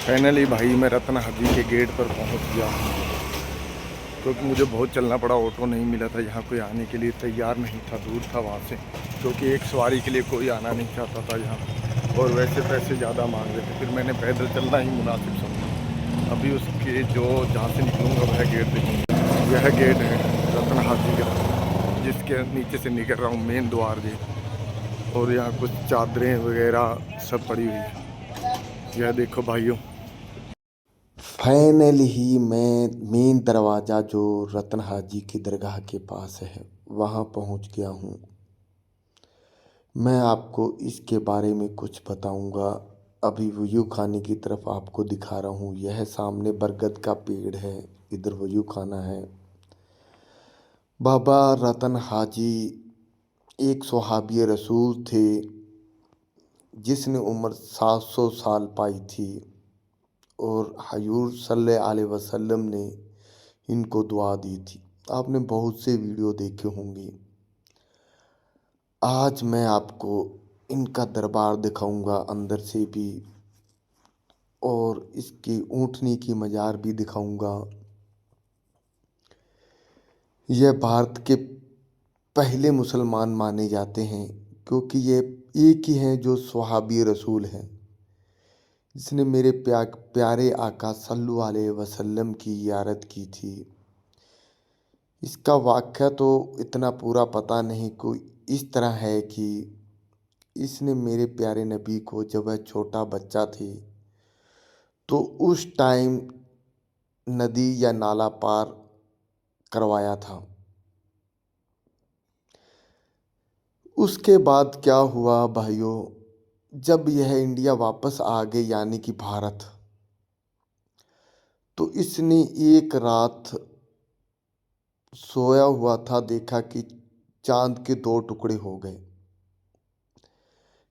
Finally भाई मैं रतन हाजी के गेट पर पहुंच गया हूँ, क्योंकि मुझे बहुत चलना पड़ा। ऑटो नहीं मिला था, यहाँ कोई आने के लिए तैयार नहीं था, दूर था वहाँ से, क्योंकि एक सवारी के लिए कोई आना नहीं चाहता था यहाँ, और वैसे पैसे ज़्यादा मांग रहे थे। फिर मैंने पैदल चलना ही मुनासिब समझा। अभी उसके जो जहाँ से निकलूँगा वह गेट देखूँगा। यह गेट है रतन हाजी का, जिसके नीचे से निकल रहा हूँ, मेन द्वार गेट। और यहाँ कुछ चादरें वगैरह सब पड़ी हुई है। यह देखो भाइयों, फाइनली ही मैं मेन दरवाज़ा जो रतन हाजी की दरगाह के पास है वहाँ पहुँच गया हूँ। मैं आपको इसके बारे में कुछ बताऊँगा। अभी वजू खाने की तरफ आपको दिखा रहा हूँ। यह सामने बरगद का पेड़ है, इधर वजू खाना है। बाबा रतन हाजी एक सहाबी रसूल थे, जिसने उम्र 700 साल पाई थी, और हजूर सल्लल्लाहु अलैहि वसल्लम ने इनको दुआ दी थी। आपने बहुत से वीडियो देखे होंगे। आज मैं आपको इनका दरबार दिखाऊंगा अंदर से भी, और इसकी ऊँटनी की मज़ार भी दिखाऊंगा। यह भारत के पहले मुसलमान माने जाते हैं, क्योंकि ये एक ही हैं जो सहाबी रसूल हैं, जिसने मेरे प्यारे आका सल्लल्लाहु अलैहि वसल्लम की ज़ियारत की थी। इसका वाक़या तो इतना पूरा पता नहीं, कोई इस तरह है कि इसने मेरे प्यारे नबी को जब वह छोटा बच्चा थे तो उस टाइम नदी या नाला पार करवाया था। उसके बाद क्या हुआ भाइयों, जब यह इंडिया वापस आ गए यानी कि भारत, तो इसने एक रात सोया हुआ था, देखा कि चांद के दो टुकड़े हो गए।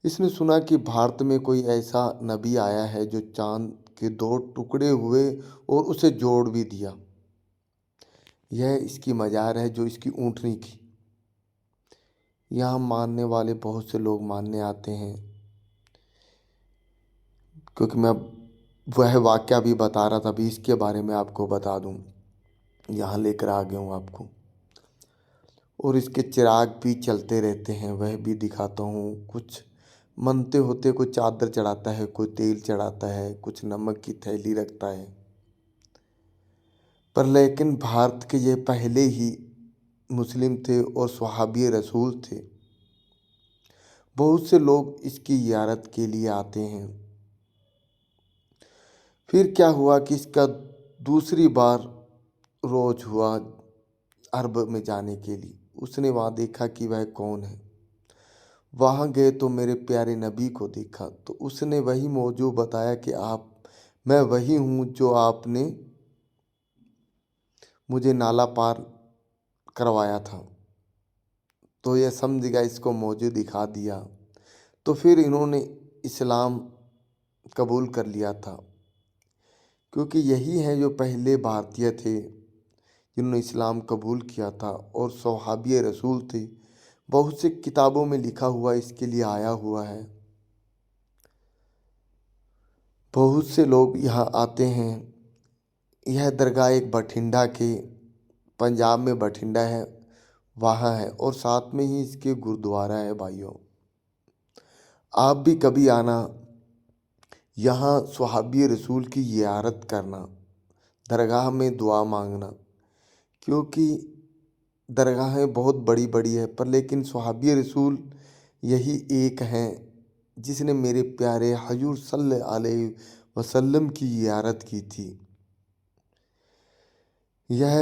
इसने सुना कि भारत में कोई ऐसा नबी आया है जो चांद के दो टुकड़े हुए और उसे जोड़ भी दिया। यह इसकी मज़ार है, जो इसकी ऊँटनी की। यहाँ मानने वाले बहुत से लोग मानने आते हैं, क्योंकि मैं वह वाक़या भी बता रहा था, अभी इसके बारे में आपको बता दूँ, यहाँ लेकर आ गया हूँ आपको। और इसके चिराग भी चलते रहते हैं, वह भी दिखाता हूँ। कुछ मनते होते, कोई चादर चढ़ाता है, कोई तेल चढ़ाता है, कुछ नमक की थैली रखता है। पर लेकिन भारत के ये पहले ही मुस्लिम थे और सहाबी रसूल थे। बहुत से लोग इसकी ज़ियारत के लिए आते हैं। फिर क्या हुआ कि इसका दूसरी बार रोज हुआ अरब में जाने के लिए। उसने वहाँ देखा कि वह कौन है। वहाँ गए तो मेरे प्यारे नबी को देखा, तो उसने वही मौजू बताया कि मैं वही हूँ जो आपने मुझे नाला पार करवाया था। तो यह समझ गया, इसको मौजू दिखा दिया। तो फिर इन्होंने इस्लाम कबूल कर लिया था, क्योंकि यही हैं जो पहले भारतीय थे जिन्होंने इस्लाम कबूल किया था, और सहाबी रसूल थे। बहुत से किताबों में लिखा हुआ इसके लिए आया हुआ है। बहुत से लोग यहाँ आते हैं। यह दरगाह एक बठिंडा के, पंजाब में बठिंडा है, वहाँ है, और साथ में ही इसके गुरुद्वारा है। भाइयों, आप भी कभी आना, यहाँ सहाबी रसूल की ज़ियारत करना, दरगाह में दुआ मांगना, क्योंकि दरगाहें बहुत बड़ी बड़ी है, पर लेकिन सहाबी रसूल यही एक हैं जिसने मेरे प्यारे हजूर सल्लल्लाहु अलैहि वसल्लम की ज़ियारत की थी। यह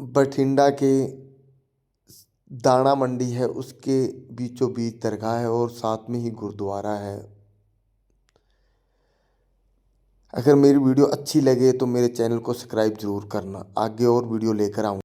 बठिंडा के दाना मंडी है, उसके बीचों बीच दरगाह है, और साथ में ही गुरुद्वारा है। अगर मेरी वीडियो अच्छी लगे तो मेरे चैनल को सब्सक्राइब ज़रूर करना। आगे और वीडियो लेकर आऊँगा।